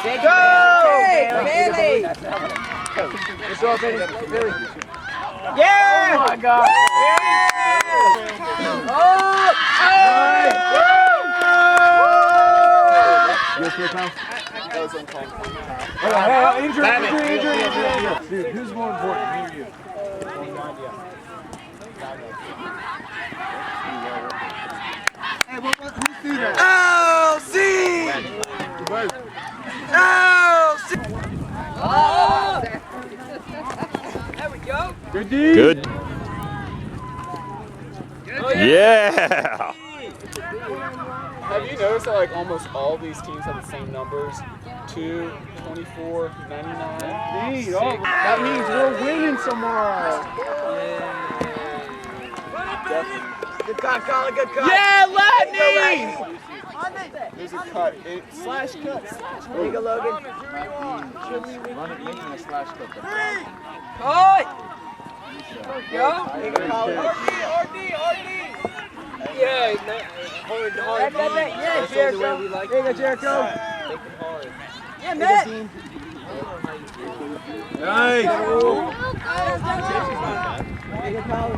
Go! Bailey! Let's go, Bailey. Yeah! Oh my God! Yeah! Oh! You okay, Kyle? That was uncalled. Injury. Dude, who's more important, me or you? Hey, who's through that? LC! LC! Oh! There we go. Good D. Good. Yeah. Have you noticed that like almost all these teams have the same numbers? 2, 24, 99. Indeed. Oh, that means we're winning tomorrow. Good cut, Colin, good cut. Yeah, Lightning! There's a cut. Slash cut. There you go, Logan. Run it, making a slash cut. Oh! Go. There you go, Colin. RD. Yeah, hard. Yeah, Jericho. There you go, Jericho. Yeah, Matt. Nice.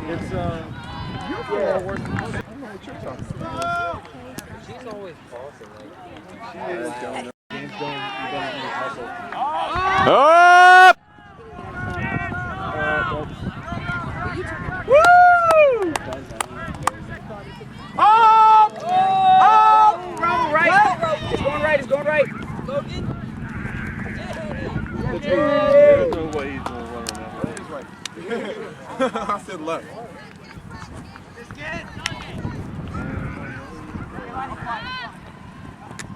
It's She's always bossing. She is going. Game's going. Hustle. Up. Woo! Up! Right. It's going right. Logan. There's no way he's going to run that. I said left.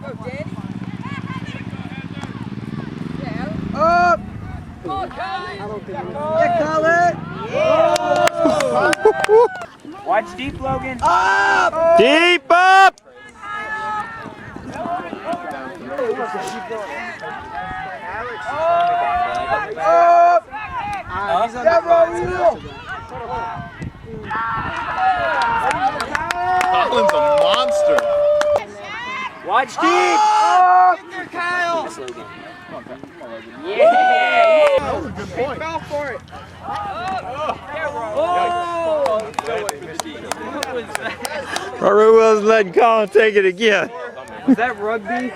Go, Danny. Up! Come on, Colin! Yeah, Colin! Watch deep, Logan. Up! Deep up. Colin's a monster. Watch deep! Get there, Kyle! Yeah! That was a good point. Fell for it! Rory wasn't letting Colin take it again. Was that rugby?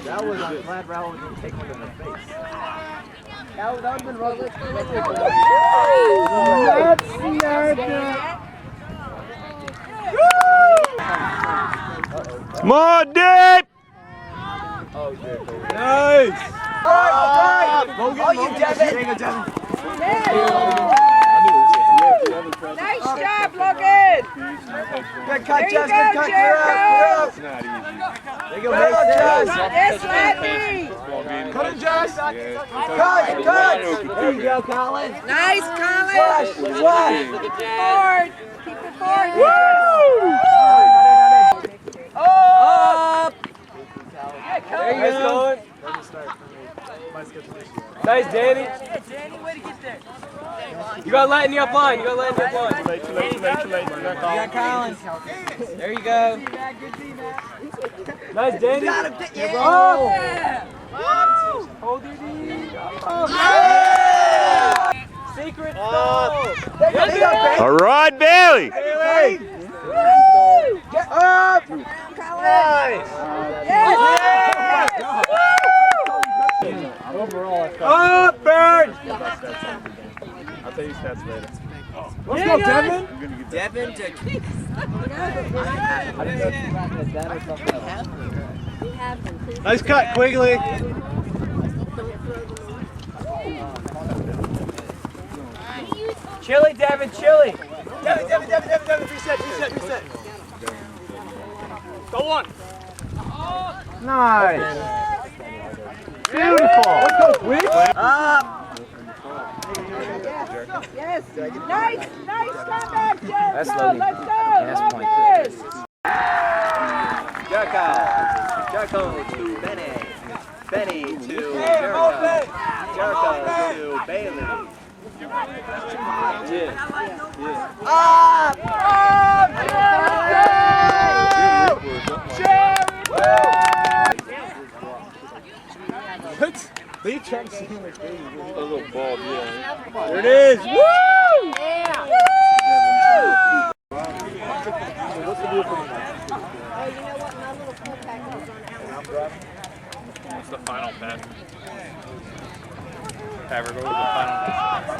That was I'm glad Raul didn't take one in the face. That would have been rugby. Come on, deep. Nice. Oh, you Devin! Nice job, Logan! Good cut, Jess. Good cut. Clear out. It's not easy. There you go, Jess. Yes, Cut it, Jess. Cut. There you go, Colin. Nice, Colin. Flash. Keep it forward. Woo! Up. There you go. Nice, Danny. Danny, way to get there. You got Lightning up line. Too late. You got Colin. There you go. Nice, Danny. Got him. Yeah. Hold your knee. Yeah. Secret All right, Bailey. Get up. Nice. Yeah. Overall, Up, Bird. I'll tell you stats later. Let's go, Devin. Devin to Nice cut, Quigley. Chili, Devin, chili. Devin. Reset. Go on. Nice. Beautiful. Let's go, Quig. Up. Yes. Nice comeback, Joe. That's Let's Logan. go. Yes, Love point. this. Jericho to Benny. Benny to Jericho. Jericho to Bailey. Up! Jericho! can't see him. A little bulb, yeah. There it is. Woo! Yeah. What's the deal for the Oh, you know what? My little full pack is on out. What's the final pass? Paver, go with the final pass.